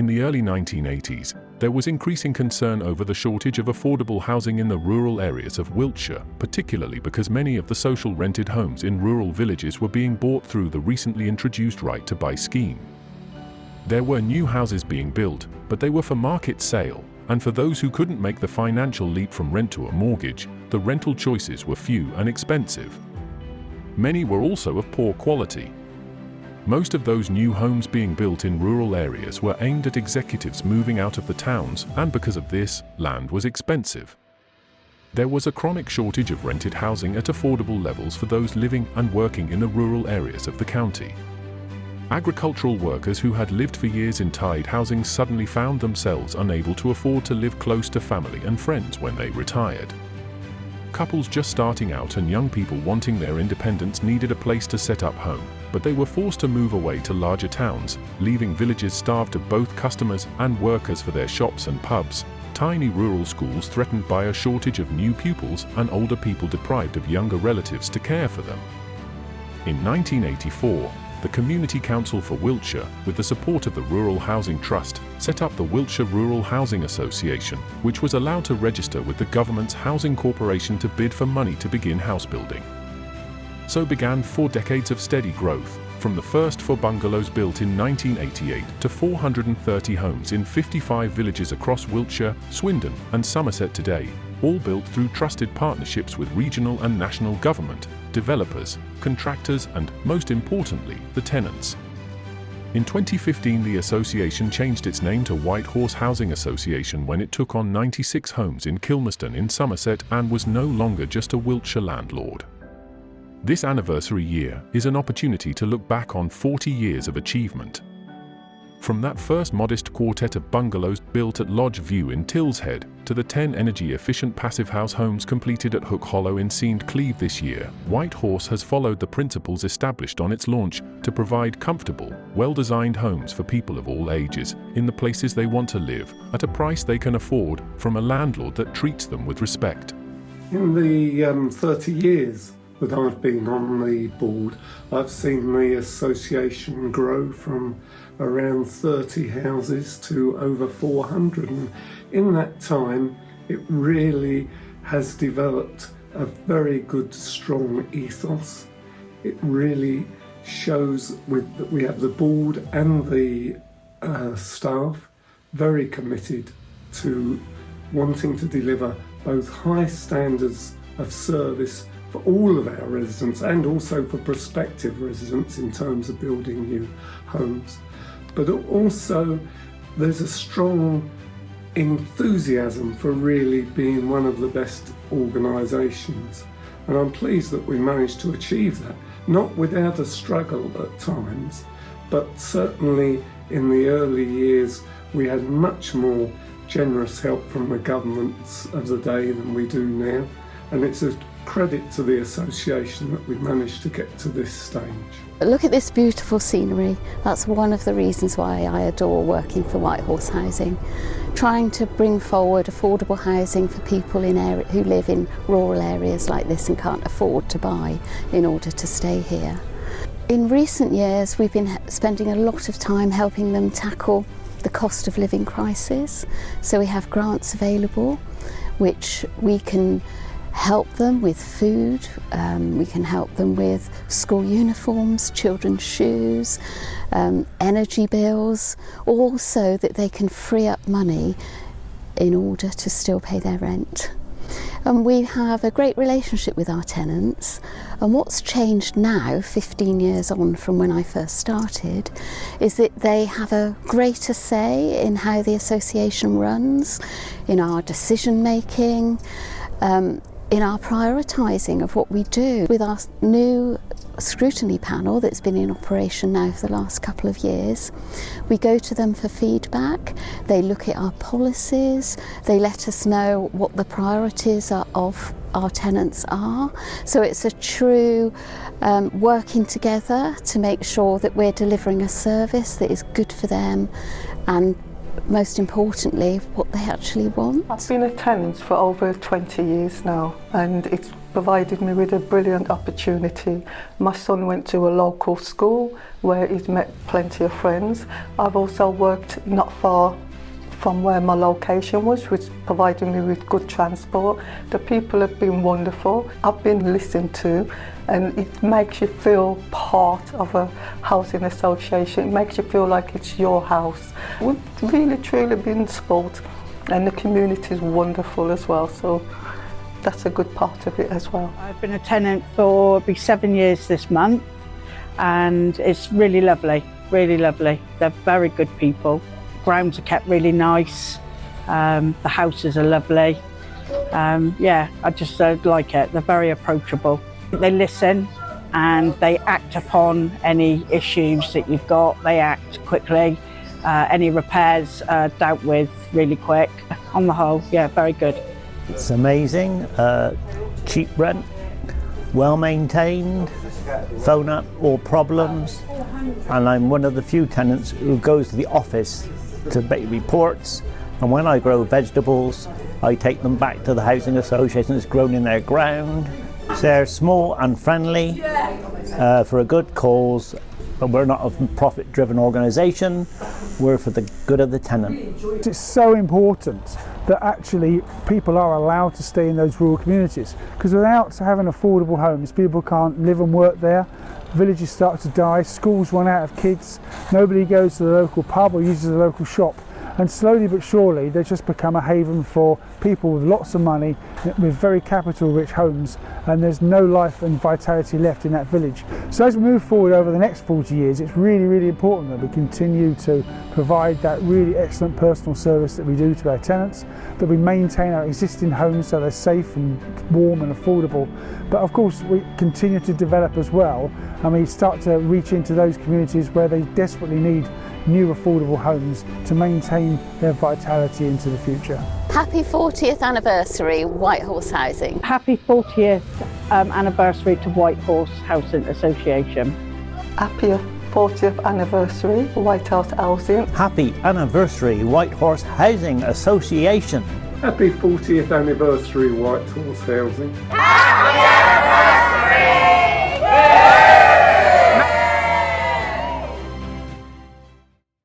in the early 1980s, there was increasing concern over the shortage of affordable housing in the rural areas of Wiltshire, particularly because many of the social rented homes in rural villages were being bought through the recently introduced Right to Buy scheme. There were new houses being built, but they were for market sale, and for those who couldn't make the financial leap from rent to a mortgage, the rental choices were few and expensive. Many were also of poor quality. Most of those new homes being built in rural areas were aimed at executives moving out of the towns, and because of this, land was expensive. There was a chronic shortage of rented housing at affordable levels for those living and working in the rural areas of the county. Agricultural workers who had lived for years in tied housing suddenly found themselves unable to afford to live close to family and friends when they retired. Couples just starting out and young people wanting their independence needed a place to set up home, but they were forced to move away to larger towns, leaving villages starved of both customers and workers for their shops and pubs, tiny rural schools threatened by a shortage of new pupils, and older people deprived of younger relatives to care for them. In 1984, the Community Council for Wiltshire, with the support of the Rural Housing Trust, set up the Wiltshire Rural Housing Association, which was allowed to register with the government's Housing Corporation to bid for money to begin house building. So began 4 decades of steady growth, from the first 4 bungalows built in 1988 to 430 homes in 55 villages across Wiltshire, Swindon and Somerset today, all built through trusted partnerships with regional and national government, developers, contractors and, most importantly, the tenants. In 2015, the association changed its name to Whitehorse Housing Association when it took on 96 homes in Kilmerston in Somerset and was no longer just a Wiltshire landlord. This anniversary year is an opportunity to look back on 40 years of achievement. From that first modest quartet of bungalows built at Lodge View in Tillshead, to the 10 energy-efficient passive house homes completed at Hook Hollow in Seamed Cleve this year, Whitehorse has followed the principles established on its launch to provide comfortable, well-designed homes for people of all ages, in the places they want to live, at a price they can afford, from a landlord that treats them with respect. In the 30 years that I've been on the board, I've seen the association grow from around 30 houses to over 400, and in that time it really has developed a very good, strong ethos. It really shows that we have the board and the staff very committed to wanting to deliver both high standards of service for all of our residents and also for prospective residents in terms of building new homes. But also there's a strong enthusiasm for really being one of the best organisations. And I'm pleased that we managed to achieve that, not without a struggle at times, but certainly in the early years we had much more generous help from the governments of the day than we do now. And it's a credit to the association that we've managed to get to this stage. Look at this beautiful scenery. That's one of the reasons why I adore working for Whitehorse Housing. Trying to bring forward affordable housing for people who live in rural areas like this and can't afford to buy in order to stay here. In recent years, we've been spending a lot of time helping them tackle the cost of living crisis. So we have grants available, which we can help them with food, we can help them with school uniforms, children's shoes, energy bills, all so that they can free up money in order to still pay their rent. And we have a great relationship with our tenants, and what's changed now, 15 years on from when I first started, is that they have a greater say in how the association runs, in our decision making, in our prioritising of what we do. With our new scrutiny panel that's been in operation now for the last couple of years, we go to them for feedback, they look at our policies, they let us know what the priorities of our tenants are. So it's a true working together to make sure that we're delivering a service that is good for them and most importantly, what they actually want. I've been a tenant for over 20 years now, and it's provided me with a brilliant opportunity. My son went to a local school where he's met plenty of friends. I've also worked not far from where my location was, which provided me with good transport. The people have been wonderful. I've been listened to, and it makes you feel part of a housing association. It makes you feel like it's your house. We've really truly been spoilt, and the community is wonderful as well, so that's a good part of it as well. I've been a tenant for 7 years this month, and it's really lovely, really lovely. They're very good people. Grounds are kept really nice, the houses are lovely. Yeah, I just like it. They're very approachable. They listen and they act upon any issues that you've got. They act quickly. Any repairs are dealt with really quick. On the whole, yeah, very good. It's amazing. Cheap rent, well maintained, phone up all problems, and I'm one of the few tenants who goes to the office to make reports, and when I grow vegetables I take them back to the housing association that's grown in their ground. They're small and friendly for a good cause, but we're not a profit driven organisation, we're for the good of the tenant. It's so important that actually people are allowed to stay in those rural communities, because without having affordable homes people can't live and work there. Villages start to die, schools run out of kids, nobody goes to the local pub or uses the local shop, and slowly but surely they just become a haven for people with lots of money, with very capital rich homes, and there's no life and vitality left in that village. So as we move forward over the next 40 years, it's really, really important that we continue to provide that really excellent personal service that we do to our tenants, that we maintain our existing homes so they're safe and warm and affordable. But of course we continue to develop as well, and we start to reach into those communities where they desperately need new affordable homes to maintain their vitality into the future. Happy 40th anniversary, White Horse Housing. Happy 40th anniversary to White Horse Housing Association. Happy 40th anniversary, White House Housing. Happy anniversary, White Horse Housing Association. Happy 40th anniversary, White Horse Housing. Happy anniversary!